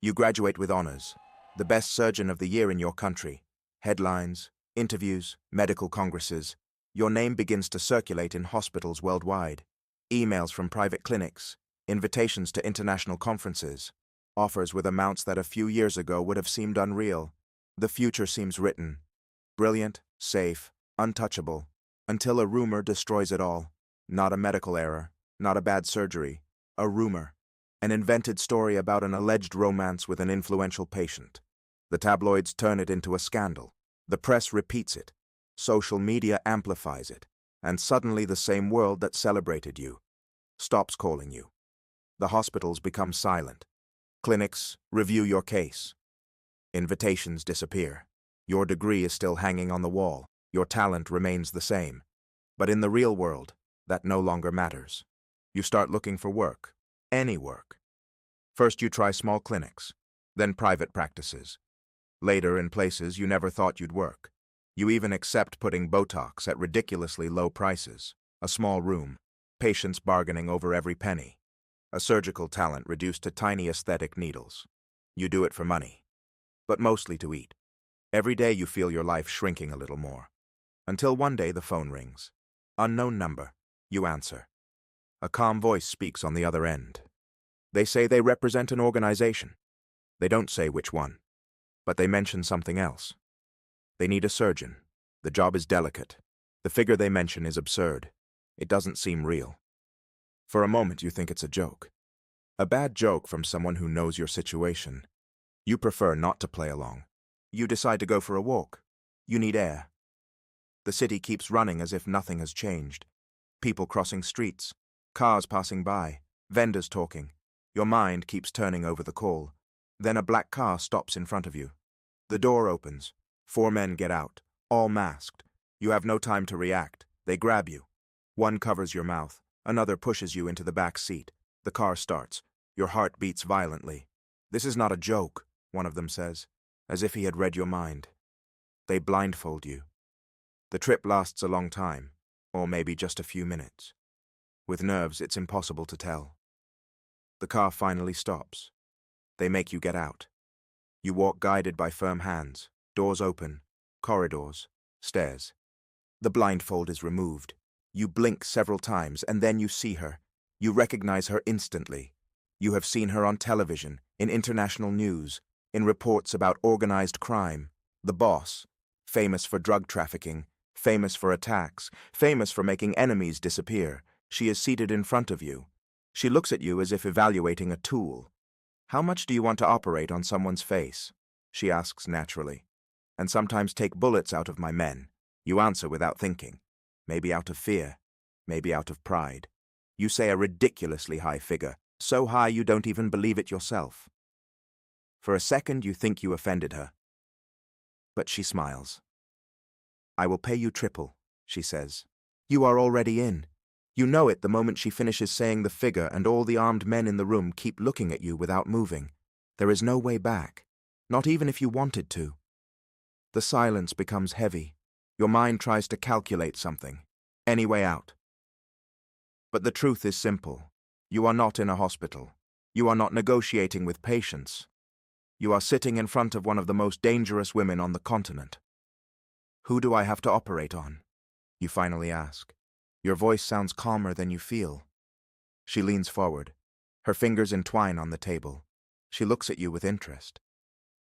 You graduate with honors, the best surgeon of the year in your country. Headlines, interviews, medical congresses. Your name begins to circulate in hospitals worldwide. Emails from private clinics, invitations to international conferences, offers with amounts that a few years ago would have seemed unreal. The future seems written. Brilliant, safe, untouchable, until a rumor destroys it all. Not a medical error, not a bad surgery, a rumor. An invented story about an alleged romance with an influential patient. The tabloids turn it into a scandal. The press repeats it. Social media amplifies it. And suddenly the same world that celebrated you stops calling you. The hospitals become silent. Clinics review your case. Invitations disappear. Your degree is still hanging on the wall. Your talent remains the same. But in the real world, that no longer matters. You start looking for work. Any work. First you try small clinics, then private practices. Later in places you never thought you'd work. You even accept putting Botox at ridiculously low prices. A small room, patients bargaining over every penny. A surgical talent reduced to tiny aesthetic needles. You do it for money, but mostly to eat. Every day you feel your life shrinking a little more. Until one day the phone rings. Unknown number. You answer. A calm voice speaks on the other end. They say they represent an organization. They don't say which one, but they mention something else. They need a surgeon. The job is delicate. The figure they mention is absurd. It doesn't seem real. For a moment you think it's a joke. A bad joke from someone who knows your situation. You prefer not to play along. You decide to go for a walk. You need air. The city keeps running as if nothing has changed. People crossing streets. Cars passing by, vendors talking. Your mind keeps turning over the call. Then a black car stops in front of you. The door opens. 4 men get out, all masked. You have no time to react. They grab you. One covers your mouth. Another pushes you into the back seat. The car starts. Your heart beats violently. This is not a joke, one of them says, as if he had read your mind. They blindfold you. The trip lasts a long time, or maybe just a few minutes. With nerves, it's impossible to tell. The car finally stops. They make you get out. You walk guided by firm hands. Doors open. Corridors. Stairs. The blindfold is removed. You blink several times, and then you see her. You recognize her instantly. You have seen her on television, in international news, in reports about organized crime. The boss, famous for drug trafficking, famous for attacks, famous for making enemies disappear. She is seated in front of you. She looks at you as if evaluating a tool. How much do you want to operate on someone's face? She asks naturally. And sometimes take bullets out of my men. You answer without thinking. Maybe out of fear. Maybe out of pride. You say a ridiculously high figure, so high you don't even believe it yourself. For a second you think you offended her. But she smiles. I will pay you triple, she says. You are already in. You know it the moment she finishes saying the figure, and all the armed men in the room keep looking at you without moving. There is no way back, not even if you wanted to. The silence becomes heavy. Your mind tries to calculate something, any way out. But the truth is simple. You are not in a hospital. You are not negotiating with patients. You are sitting in front of one of the most dangerous women on the continent. Who do I have to operate on? You finally ask. Your voice sounds calmer than you feel. She leans forward. Her fingers entwine on the table. She looks at you with interest,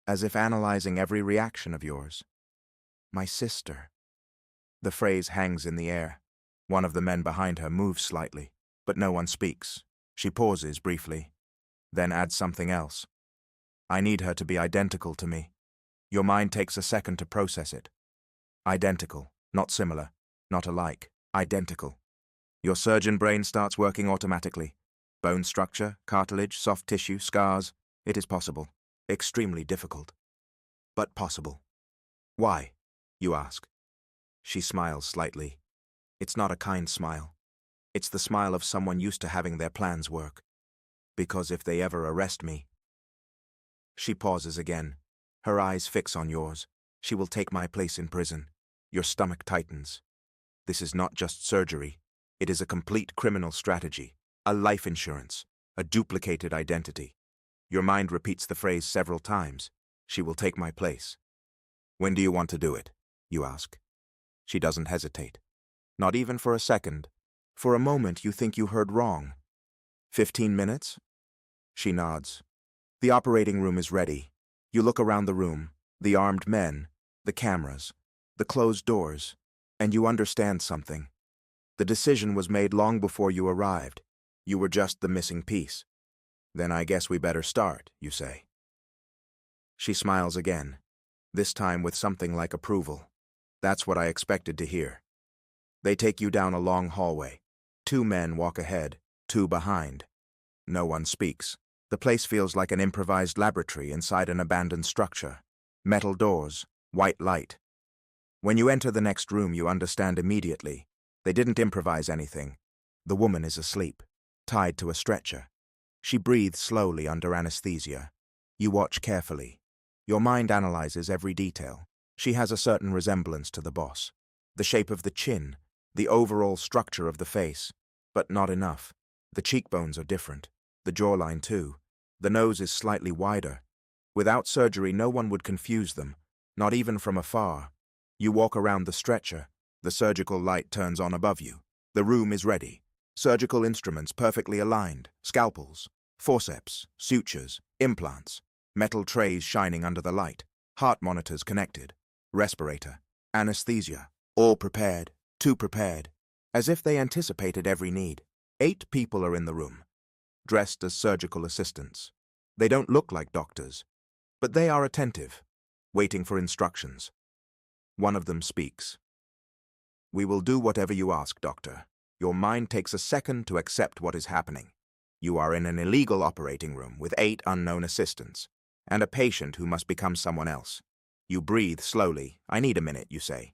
as if analyzing every reaction of yours. My sister. The phrase hangs in the air. One of the men behind her moves slightly, but no one speaks. She pauses briefly, then adds something else. I need her to be identical to me. Your mind takes a second to process it. Identical, not similar, not alike. Identical. Your surgeon brain starts working automatically. Bone structure, cartilage, soft tissue, scars. It is possible. Extremely difficult. But possible. Why? You ask. She smiles slightly. It's not a kind smile. It's the smile of someone used to having their plans work. Because if they ever arrest me... She pauses again. Her eyes fix on yours. She will take my place in prison. Your stomach tightens. This is not just surgery. It is a complete criminal strategy, a life insurance, a duplicated identity. Your mind repeats the phrase several times. She will take my place. When do you want to do it? You ask. She doesn't hesitate. Not even for a second. For a moment you think you heard wrong. 15 minutes? She nods. The operating room is ready. You look around the room, the armed men, the cameras, the closed doors, and you understand something. The decision was made long before you arrived. You were just the missing piece. Then I guess we better start, you say. She smiles again, this time with something like approval. That's what I expected to hear. They take you down a long hallway. 2 men walk ahead, 2 behind. No one speaks. The place feels like an improvised laboratory inside an abandoned structure. Metal doors, white light. When you enter the next room, you understand immediately. They didn't improvise anything. The woman is asleep, tied to a stretcher. She breathes slowly under anesthesia. You watch carefully. Your mind analyzes every detail. She has a certain resemblance to the boss. The shape of the chin, the overall structure of the face, but not enough. The cheekbones are different. The jawline too. The nose is slightly wider. Without surgery, no one would confuse them, not even from afar. You walk around the stretcher. The surgical light turns on above you. The room is ready. Surgical instruments perfectly aligned. Scalpels, forceps, sutures, implants. Metal trays shining under the light. Heart monitors connected. Respirator. Anesthesia. All prepared. Too prepared. As if they anticipated every need. 8 people are in the room, dressed as surgical assistants. They don't look like doctors, but they are attentive, waiting for instructions. One of them speaks. We will do whatever you ask, doctor. Your mind takes a second to accept what is happening. You are in an illegal operating room with 8 unknown assistants, and a patient who must become someone else. You breathe slowly. I need a minute, you say.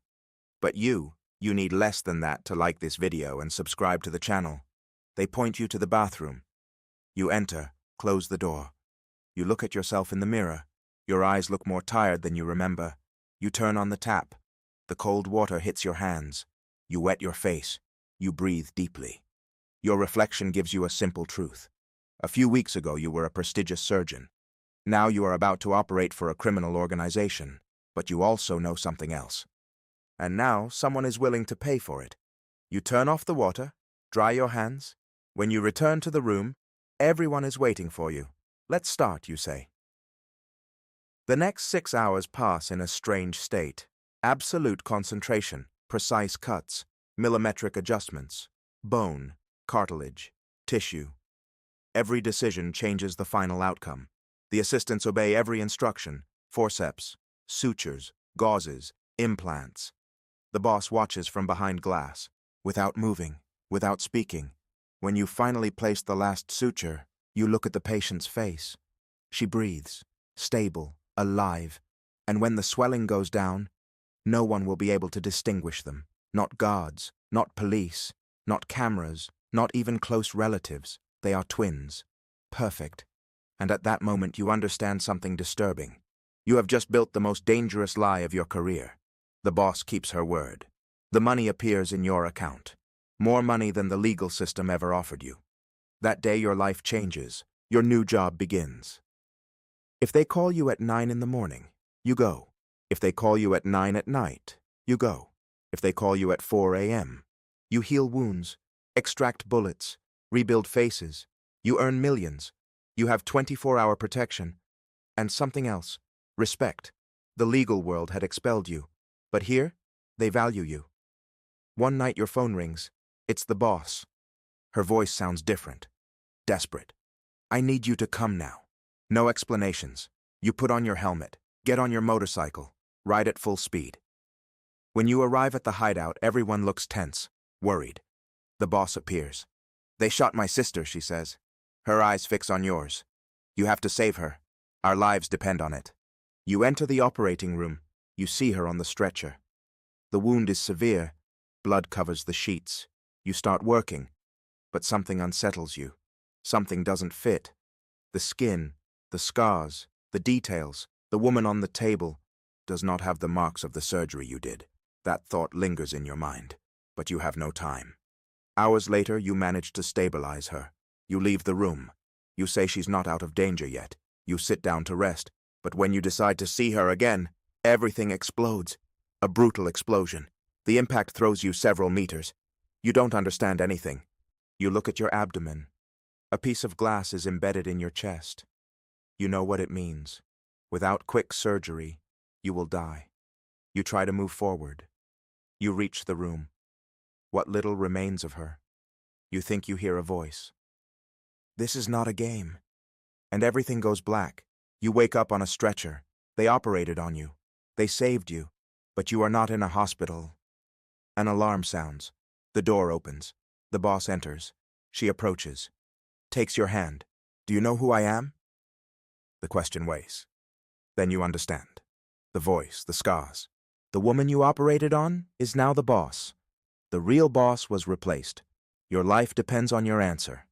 But you need less than that to like this video and subscribe to the channel. They point you to the bathroom. You enter, close the door. You look at yourself in the mirror. Your eyes look more tired than you remember. You turn on the tap. The cold water hits your hands. You wet your face. You breathe deeply. Your reflection gives you a simple truth. A few weeks ago you were a prestigious surgeon. Now you are about to operate for a criminal organization, but you also know something else. And now someone is willing to pay for it. You turn off the water, dry your hands. When you return to the room, everyone is waiting for you. Let's start, you say. The next 6 hours pass in a strange state. Absolute concentration, precise cuts, millimetric adjustments, bone, cartilage, tissue. Every decision changes the final outcome. The assistants obey every instruction: forceps, sutures, gauzes, implants. The boss watches from behind glass, without moving, without speaking. When you finally place the last suture, you look at the patient's face. She breathes, stable, alive, and when the swelling goes down, no one will be able to distinguish them. Not guards, not police, not cameras, not even close relatives. They are twins. Perfect. And at that moment you understand something disturbing. You have just built the most dangerous lie of your career. The boss keeps her word. The money appears in your account. More money than the legal system ever offered you. That day your life changes. Your new job begins. If they call you at 9 in the morning, you go. If they call you at 9 at night, you go. If they call you at 4 a.m., you heal wounds, extract bullets, rebuild faces. You earn millions. You have 24-hour protection. And something else, respect. The legal world had expelled you, but here, they value you. One night your phone rings. It's the boss. Her voice sounds different, desperate. I need you to come now. No explanations. You put on your helmet, get on your motorcycle, ride at full speed. When you arrive at the hideout, everyone looks tense, worried. The boss appears. They shot my sister, she says. Her eyes fix on yours. You have to save her. Our lives depend on it. You enter the operating room. You see her on the stretcher. The wound is severe. Blood covers the sheets. You start working, but something unsettles you. Something doesn't fit. The skin, the scars, the details, the woman on the table does not have the marks of the surgery you did. That thought lingers in your mind, but you have no time. Hours later, you manage to stabilize her. You leave the room. You say she's not out of danger yet. You sit down to rest, but when you decide to see her again, everything explodes. A brutal explosion. The impact throws you several meters. You don't understand anything. You look at your abdomen. A piece of glass is embedded in your chest. You know what it means. Without quick surgery, you will die. You try to move forward. You reach the room. What little remains of her. You think you hear a voice. This is not a game. And everything goes black. You wake up on a stretcher. They operated on you. They saved you. But you are not in a hospital. An alarm sounds. The door opens. The boss enters. She approaches. Takes your hand. Do you know who I am? The question weighs. Then you understand. The voice, the scars. The woman you operated on is now the boss. The real boss was replaced. Your life depends on your answer.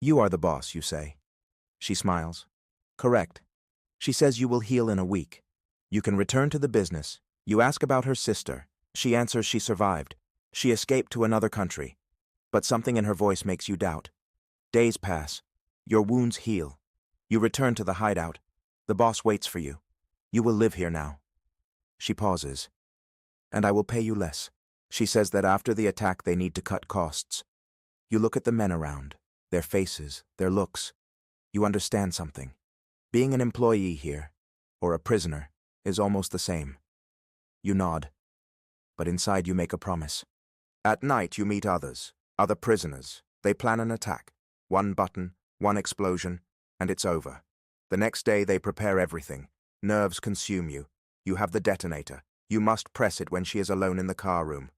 You are the boss, you say. She smiles. Correct. She says you will heal in a week. You can return to the business. You ask about her sister. She answers she survived. She escaped to another country. But something in her voice makes you doubt. Days pass. Your wounds heal. You return to the hideout. The boss waits for you. You will live here now. She pauses. And I will pay you less. She says that after the attack they need to cut costs. You look at the men around, their faces, their looks. You understand something. Being an employee here, or a prisoner, is almost the same. You nod. But inside you make a promise. At night you meet others, other prisoners. They plan an attack. One button, one explosion, and it's over. The next day they prepare everything. Nerves consume you. You have the detonator. You must press it when she is alone in the car room.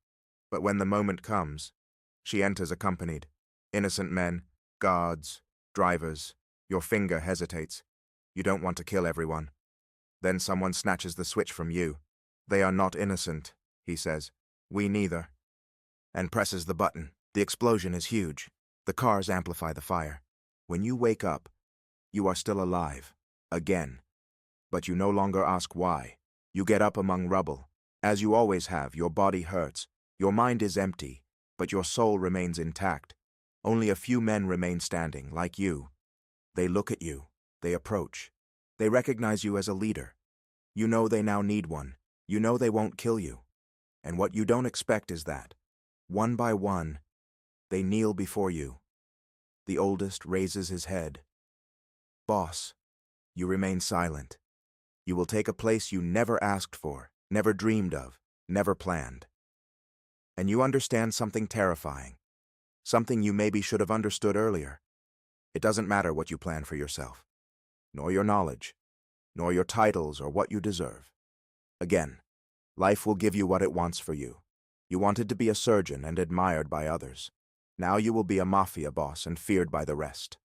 But when the moment comes, she enters accompanied. Innocent men, guards, drivers. Your finger hesitates. You don't want to kill everyone. Then someone snatches the switch from you. They are not innocent, he says. We neither. And presses the button. The explosion is huge. The cars amplify the fire. When you wake up, you are still alive. Again. But you no longer ask why. You get up among rubble. As you always have, your body hurts. Your mind is empty, but your soul remains intact. Only a few men remain standing, like you. They look at you. They approach. They recognize you as a leader. You know they now need one. You know they won't kill you. And what you don't expect is that, one by one, they kneel before you. The oldest raises his head. Boss, you remain silent. You will take a place you never asked for, never dreamed of, never planned. And you understand something terrifying. Something you maybe should have understood earlier. It doesn't matter what you plan for yourself, nor your knowledge, nor your titles or what you deserve. Again, life will give you what it wants for you. You wanted to be a surgeon and admired by others. Now you will be a mafia boss and feared by the rest.